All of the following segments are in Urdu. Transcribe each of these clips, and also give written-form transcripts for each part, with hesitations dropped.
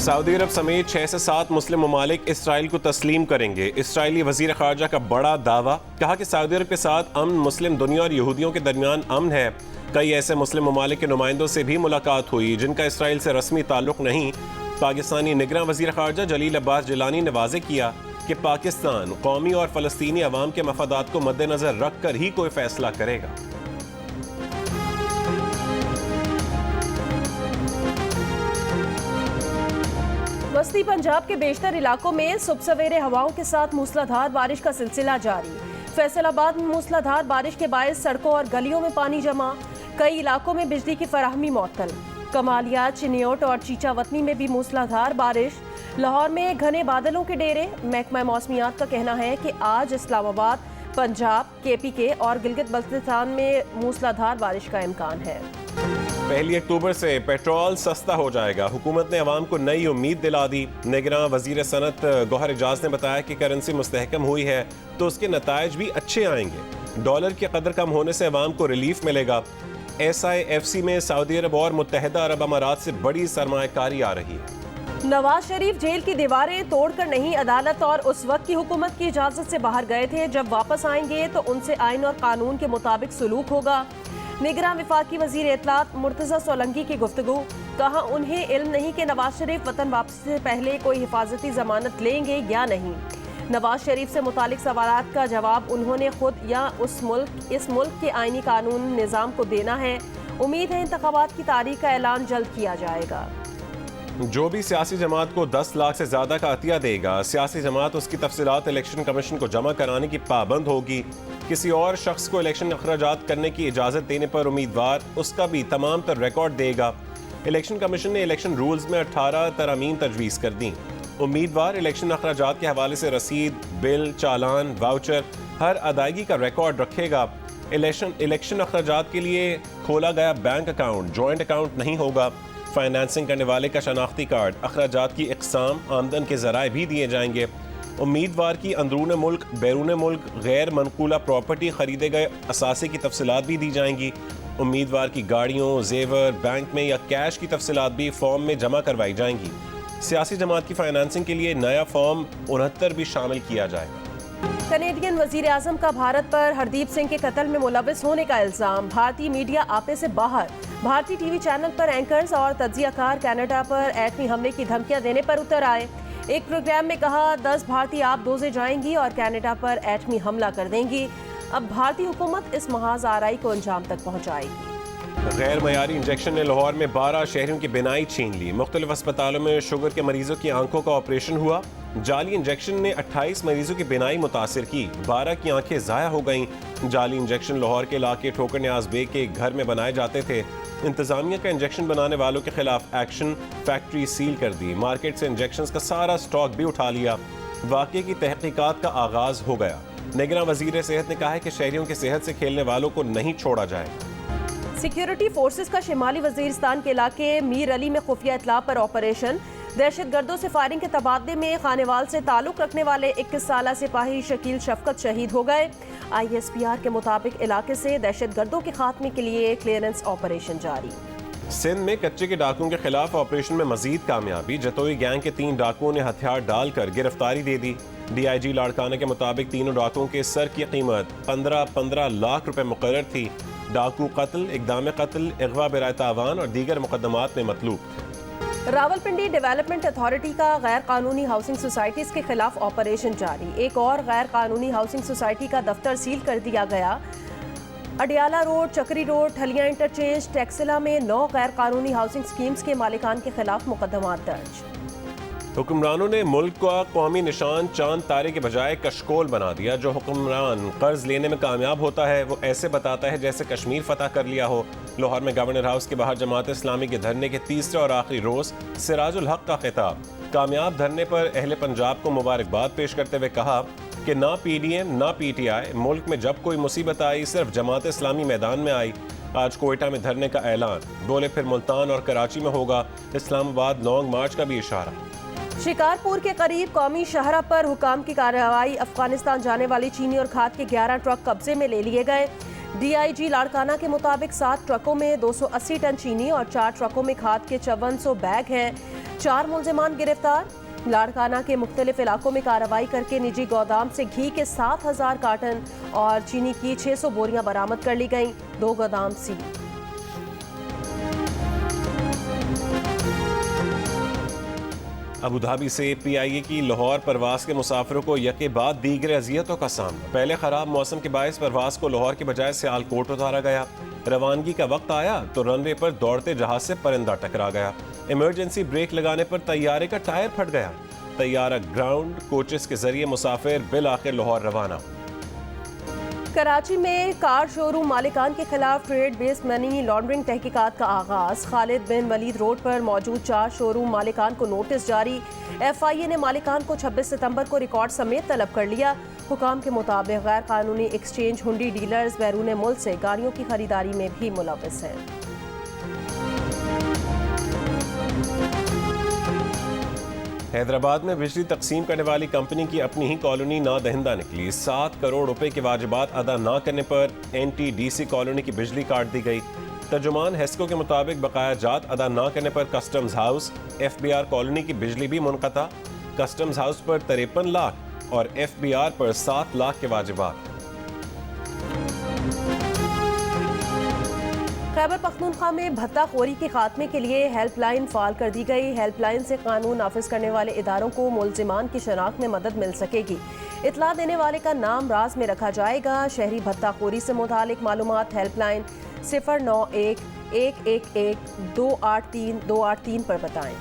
سعودی عرب سمیت 6 سے 7 مسلم ممالک اسرائیل کو تسلیم کریں گے۔ اسرائیلی وزیر خارجہ کا بڑا دعویٰ، کہا کہ سعودی عرب کے ساتھ امن مسلم دنیا اور یہودیوں کے درمیان امن ہے۔ کئی ایسے مسلم ممالک کے نمائندوں سے بھی ملاقات ہوئی جن کا اسرائیل سے رسمی تعلق نہیں۔ پاکستانی نگراں وزیر خارجہ جلیل عباس جیلانی نے واضح کیا کہ پاکستان قومی اور فلسطینی عوام کے مفادات کو مد نظر رکھ کر ہی کوئی فیصلہ کرے گا۔ وسطی پنجاب کے بیشتر علاقوں میں صبح سویرے ہواؤں کے ساتھ موسلادھار بارش کا سلسلہ جاری۔ فیصل آباد میں موسلادھار بارش کے باعث سڑکوں اور گلیوں میں پانی جمع، کئی علاقوں میں بجلی کی فراہمی معطل۔ کمالیا، چنیوٹ اور چیچا وطنی میں بھی موسلادھار بارش۔ لاہور میں گھنے بادلوں کے ڈیرے۔ محکمہ موسمیات کا کہنا ہے کہ آج اسلام آباد، پنجاب، KPK اور گلگت بلتستان میں موسلادھار بارش کا امکان ہے۔ 1 اکتوبر سے پیٹرول سستا ہو جائے گا، حکومت نے عوام کو نئی امید دلا دی۔ نگراں وزیر صنعت گوہر اعجاز نے بتایا کہ کرنسی مستحکم ہوئی ہے تو اس کے نتائج بھی اچھے آئیں گے۔ ڈالر کی قدر کم ہونے سے عوام کو ریلیف ملے گا۔ SIFC میں سعودی عرب اور متحدہ عرب امارات سے بڑی سرمایہ کاری آ رہی ہے۔ نواز شریف جیل کی دیواریں توڑ کر نہیں، عدالت اور اس وقت کی حکومت کی اجازت سے باہر گئے تھے۔ جب واپس آئیں گے تو ان سے آئین اور قانون کے مطابق سلوک ہوگا۔ نگراں وفاقی وزیر اطلاعات مرتضی سولنگی کی گفتگو، کہا انہیں علم نہیں کہ نواز شریف وطن واپسی سے پہلے کوئی حفاظتی ضمانت لیں گے یا نہیں۔ نواز شریف سے متعلق سوالات کا جواب انہوں نے خود یا اس ملک کے آئینی قانون نظام کو دینا ہے۔ امید ہے انتخابات کی تاریخ کا اعلان جلد کیا جائے گا۔ جو بھی سیاسی جماعت کو 10 لاکھ سے زیادہ کا عطیہ دے گا، سیاسی جماعت اس کی تفصیلات الیکشن کمیشن کو جمع کرانے کی پابند ہوگی۔ کسی اور شخص کو الیکشن اخراجات کرنے کی اجازت دینے پر امیدوار اس کا بھی تمام تر ریکارڈ دے گا۔ الیکشن کمیشن نے الیکشن رولز میں 18 ترامیم تجویز کر دیں۔ امیدوار الیکشن اخراجات کے حوالے سے رسید، بل، چالان، واؤچر، ہر ادائیگی کا ریکارڈ رکھے گا۔ الیکشن اخراجات کے لیے کھولا گیا بینک اکاؤنٹ جوائنٹ اکاؤنٹ نہیں ہوگا۔ فائنانسنگ کرنے والے کا شناختی کارڈ، اخراجات کی اقسام، آمدن کے ذرائع بھی دیے جائیں گے۔ امیدوار کی اندرون ملک، بیرون ملک غیر منقولہ پراپرٹی خریدے گئے اثاثے کی تفصیلات بھی دی جائیں گی۔ امیدوار کی گاڑیوں، زیور، بینک میں یا کیش کی تفصیلات بھی فارم میں جمع کروائی جائیں گی۔ سیاسی جماعت کی فائنانسنگ کے لیے نیا فارم 69 بھی شامل کیا جائے گا۔ کینیڈین وزیر اعظم کا بھارت پر ہردیپ سنگھ کے قتل میں ملوث ہونے کا الزام، بھارتی میڈیا آپے سے باہر۔ بھارتی ٹی وی چینل پر اینکرز اور تجزیہ کار کینیڈا پر ایٹمی حملے کی دھمکیاں دینے پر اتر آئے۔ ایک پروگرام میں کہا 10 بھارتی آپ دوزے جائیں گی اور کینیڈا پر ایٹمی حملہ کر دیں گی۔ اب بھارتی حکومت اس محاذ آرائی کو انجام تک پہنچائے گی۔ غیر معیاری انجیکشن نے لاہور میں 12 شہریوں کی بینائی چھین لی۔ مختلف اسپتالوں میں شوگر کے مریضوں کی آنکھوں کا آپریشن ہوا۔ جعلی انجیکشن نے 28 مریضوں کی بینائی متاثر کی، 12 کی آنکھیں ضائع ہو گئیں۔ جعلی انجیکشن لاہور کے علاقے ٹھوکر نیاز بے کے گھر میں بنائے جاتے تھے۔ انتظامیہ کا انجیکشن بنانے والوں کے خلاف ایکشن، فیکٹری سیل کر دی، مارکیٹ سے انجیکشنز کا سارا سٹاک بھی اٹھا لیا۔ واقعے کی تحقیقات کا آغاز ہو گیا۔ نگراں وزیر صحت نے کہا ہے کہ شہریوں کی صحت سے کھیلنے والوں کو نہیں چھوڑا جائے۔ سیکیورٹی فورسز کا شمالی وزیرستان کے علاقے میر علی میں خفیہ اطلاع پر آپریشن۔ دہشت گردوں سے فائرنگ کے تبادلے میں خانیوال سے تعلق رکھنے والے 21 سالہ سپاہی شکیل شفقت شہید ہو گئے۔ ISPR کے مطابق علاقے سے دہشت گردوں کے خاتمے کے لیے کلیئرنس آپریشن جاری۔ سندھ میں کچے کے ڈاکوؤں کے خلاف آپریشن میں مزید کامیابی، جتوئی گینگ کے 3 ڈاکوؤں نے ہتھیار ڈال کر گرفتاری دے دی۔ DIG لاڑکانہ کے مطابق تینوں ڈاکوؤں کے سر کی قیمت 15 لاکھ روپے مقرر تھی۔ ڈاکو قتل، اقدام قتل، اغوا برائے تاوان اور دیگر مقدمات میں مطلوب۔ راولپنڈی ڈیولپمنٹ اتھارٹی کا غیر قانونی ہاؤسنگ سوسائٹیز کے خلاف آپریشن جاری۔ ایک اور غیر قانونی ہاؤسنگ سوسائٹی کا دفتر سیل کر دیا گیا۔ Adiala road, Chakri road, Thalian interchange, Taxila میں 9 غیر قانونی ہاؤسنگ سکیمز کے مالکان کے خلاف مقدمات درج۔ حکمرانوں نے ملک کا قومی نشان چاند تارے کے بجائے کشکول بنا دیا۔ جو حکمران قرض لینے میں کامیاب ہوتا ہے وہ ایسے بتاتا ہے جیسے کشمیر فتح کر لیا ہو۔ لاہور میں گورنر ہاؤس کے باہر جماعت اسلامی کے دھرنے کے تیسرے اور آخری روز سراج الحق کا خطاب۔ کامیاب دھرنے پر اہل پنجاب کو مبارکباد پیش کرتے ہوئے کہا کہ نہ PDM نہ PTI، ملک میں جب کوئی مصیبت آئی صرف جماعت اسلامی میدان میں آئی۔ آج کوئٹہ میں دھرنے کا اعلان، بولے پھر ملتان اور کراچی میں ہوگا۔ اسلام آباد لانگ مارچ کا بھی اشارہ۔ شکارپور کے قریب قومی شاہراہ پر حکام کی کارروائی، افغانستان جانے والی چینی اور کھاد کے 11 ٹرک قبضے میں لے لیے گئے۔ DIG لاڑکانہ کے مطابق 7 ٹرکوں میں 280 ٹن چینی اور 4 ٹرکوں میں کھاد کے 5400 بیگ ہیں. 4 ملزمان گرفتار. لاڑکانہ کے مختلف علاقوں میں کارروائی کر کے نجی گودام سے گھی کے 7000 کارٹن اور چینی کی 600 بوریاں برآمد کر لی گئیں. 2 گودام سیل. ابوظہبی سے PIA کی لاہور پرواز کے مسافروں کو یکے بعد دیگر اذیتوں کا سامنا. پہلے خراب موسم کے باعث پرواز کو لاہور کے بجائے سیالکوٹ اتارا گیا. روانگی کا وقت آیا تو رن وے پر دوڑتے جہاز سے پرندہ ٹکرا گیا. ایمرجنسی بریک لگانے پر طیارے کا ٹائر پھٹ گیا. طیارہ گراؤنڈ کوچز کے ذریعے مسافر بالآخر لاہور روانہ. کراچی میں کار شو روم مالکان کے خلاف ٹریڈ بیس منی لانڈرنگ تحقیقات کا آغاز. خالد بن ولید روڈ پر موجود 4 شو روم مالکان کو نوٹس جاری. FIA نے مالکان کو 26 ستمبر کو ریکارڈ سمیت طلب کر لیا. حکام کے مطابق غیر قانونی ایکسچینج ہنڈی ڈیلرز بیرون ملک سے گاڑیوں کی خریداری میں بھی ملوث ہیں. حیدرآباد میں بجلی تقسیم کرنے والی کمپنی کی اپنی ہی کالونی نادہندہ نکلی. 7 کروڑ روپے کے واجبات ادا نہ کرنے پر NTDC کالونی کی بجلی کاٹ دی گئی. ترجمان ہیسکو کے مطابق بقایا جات ادا نہ کرنے پر کسٹمز ہاؤس FBR کالونی کی بجلی بھی منقطع. کسٹمز ہاؤس پر 53 لاکھ اور FBR پر 7 لاکھ کے واجبات. خیبر پختونخوا میں بھتہ خوری کے خاتمے کے لیے ہیلپ لائن فعال کر دی گئی. ہیلپ لائن سے قانون نافذ کرنے والے اداروں کو ملزمان کی شناخت میں مدد مل سکے گی. اطلاع دینے والے کا نام راز میں رکھا جائے گا. شہری بھتہ خوری سے متعلق معلومات ہیلپ لائن 091-111-283-283 پر بتائیں.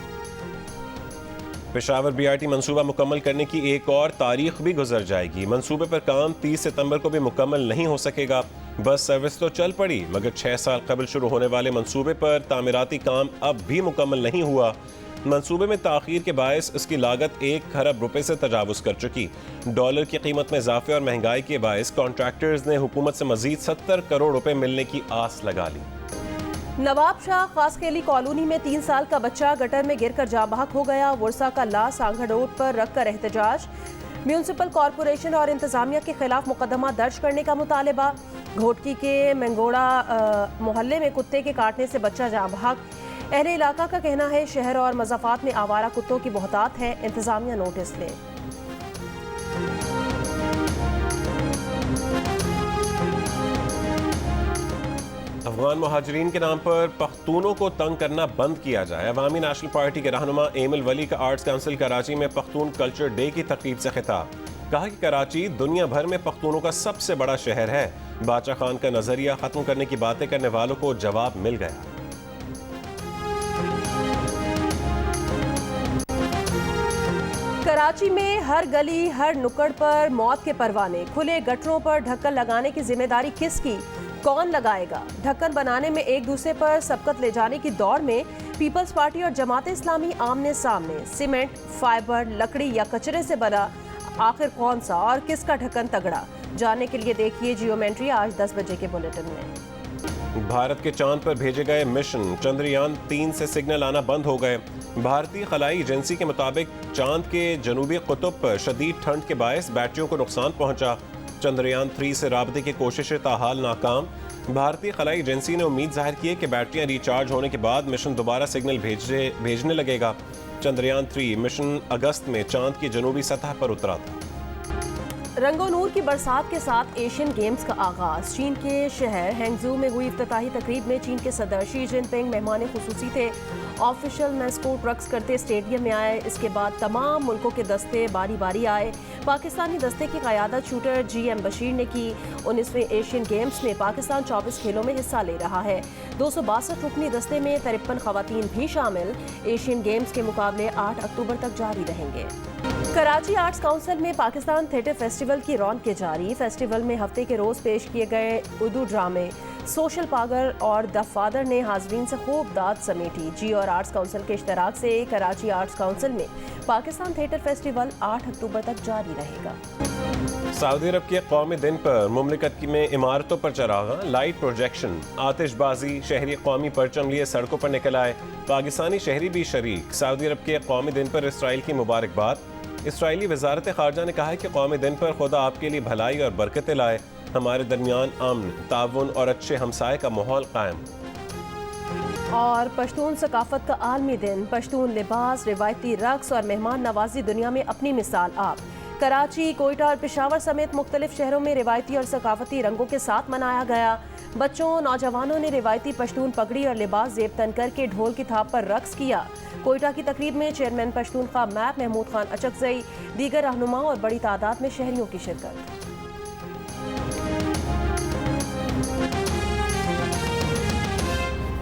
پشاور BRT منصوبہ مکمل کرنے کی ایک اور تاریخ بھی گزر جائے گی. منصوبے پر کام 30 ستمبر کو بھی مکمل نہیں ہو سکے گا. بس سروس تو چل پڑی مگر 6 سال قبل شروع ہونے والے منصوبے پر تعمیراتی کام اب بھی مکمل نہیں ہوا. منصوبے میں تاخیر کے باعث اس کی لاگت 1 خرب روپے سے تجاوز کر چکی. ڈالر کی قیمت میں اضافے اور مہنگائی کے باعث کانٹریکٹرز نے حکومت سے مزید 70 کروڑ روپے ملنے کی آس لگا لی. نواب شاہ خاص خیلی کالونی میں 3 سال کا بچہ گٹر میں گر کر جاں بحق ہو گیا. ورثا کا لاش سانگھڑ روڈ پر رکھ کر احتجاج. میونسپل کارپوریشن اور انتظامیہ کے خلاف مقدمہ درج کرنے کا مطالبہ. گھوٹکی کے منگوڑا محلے میں کتے کے کاٹنے سے بچہ جاں بحق. اہل علاقہ کا کہنا ہے شہر اور مضافات میں آوارہ کتوں کی بہتات ہے. انتظامیہ نوٹس لے. افغان مہاجرین کے نام پر پختونوں کو تنگ کرنا بند کیا جائے. عوامی نیشنل پارٹی کے رہنما ایم الولی کا آرٹس کونسل کراچی میں پختون کلچر ڈے کی تقریب سے خطاب. کہا کہ کراچی دنیا بھر میں پختونوں کا سب سے بڑا شہر ہے. باچا خان کا نظریہ ختم کرنے کی باتیں کرنے والوں کو جواب مل گیا. کراچی میں ہر گلی ہر نکڑ پر موت کے پروانے. کھلے گٹروں پر ڈھکن لگانے کی ذمہ داری کس کی؟ کون لگائے گا؟ ڈھکن بنانے میں ایک دوسرے پر سبقت لے جانے کی دوڑ میں پیپلز پارٹی اور جماعت اسلامی آمنے سامنے. سیمنٹ، فائبر، لکڑی یا کچرے سے بنا آخر کون سا اور کس کا ڈھکن تگڑا؟ جاننے کے لیے دیکھیے جیومیٹری آج 10 بجے کے بلیٹن میں. بھارت کے چاند پر بھیجے گئے مشن چندریان 3 سے سگنل آنا بند ہو گئے. بھارتی خلائی ایجنسی کے مطابق چاند کے جنوبی قطب پر شدید ٹھنڈ کے باعث بیٹریوں کو نقصان پہنچا. چندریان 3 سے رابطے کی کوششیں تاحال ناکام. بھارتی خلائی ایجنسی نے امید ظاہر کی ہے کہ بیٹریاں ریچارج ہونے کے بعد مشن دوبارہ سگنل بھیجنے لگے گا. چندریان 3 مشن اگست میں چاند کی جنوبی سطح پر اترا تھا. رنگ و نور کی برسات کے ساتھ ایشین گیمز کا آغاز. چین کے شہر ہینگزو میں ہوئی افتتاحی تقریب میں چین کے صدر شی جن پنگ مہمان خصوصی تھے. آفیشل میسکوٹ رقص کرتے اسٹیڈیم میں آئے. اس کے بعد تمام ملکوں کے دستے باری باری آئے. پاکستانی دستے کی قیادت شوٹر GM بشیر نے کی. 19ویں ایشین گیمز میں پاکستان 24 کھیلوں میں حصہ لے رہا ہے. 262 رکنی دستے میں 53 خواتین بھی شامل. ایشین گیمز کے مقابلے 8 اکتوبر تک جاری رہیں گے. کراچی آرٹس کونسل میں پاکستان تھیٹر فیسٹیول کی رونقیں جاری. فیسٹیول میں ہفتے کے روز پیش کیے گئے اردو ڈرامے سوشل پاگر اور دا فادر نے حاضرین سے خوب داد سمیٹی. جیو اور آرٹس کونسل کے اشتراک سے کراچی آرٹس کونسل میں پاکستان تھیٹر فیسٹیول 8 اکتوبر تک جاری رہے گا. سعودی عرب کے قومی دن پر مملکت میں عمارتوں پر چراغاں، لائٹ پروجیکشن، آتش بازی. شہری قومی پرچم لیے سڑکوں پر نکل آئے. پاکستانی شہری بھی شریک. سعودی عرب کے قومی دن پر اسرائیل کی مبارکباد. اسرائیلی وزارت خارجہ نے کہا ہے کہ قومی دن پر خدا آپ کے لیے بھلائی اور برکتیں لائے، ہمارے درمیان امن، تعاون اور اچھے ہمسائے کا ماحول قائم۔ اور پشتون ثقافت کا عالمی دن، پشتون لباس، روایتی رقص اور مہمان نوازی دنیا میں اپنی مثال آپ۔ کراچی، کوئٹہ اور پشاور سمیت مختلف شہروں میں روایتی اور ثقافتی رنگوں کے ساتھ منایا گیا۔ بچوں، نوجوانوں نے روایتی پشتون پگڑی اور لباس زیب تن کر کے ڈھول کی تھاپ پر رقص کیا۔ کوئٹہ کی تقریب میں چیئرمین پشتون خواہ میپ محمود خان اچکزئی، دیگر رہنما اور بڑی تعداد میں شہریوں کی شرکت۔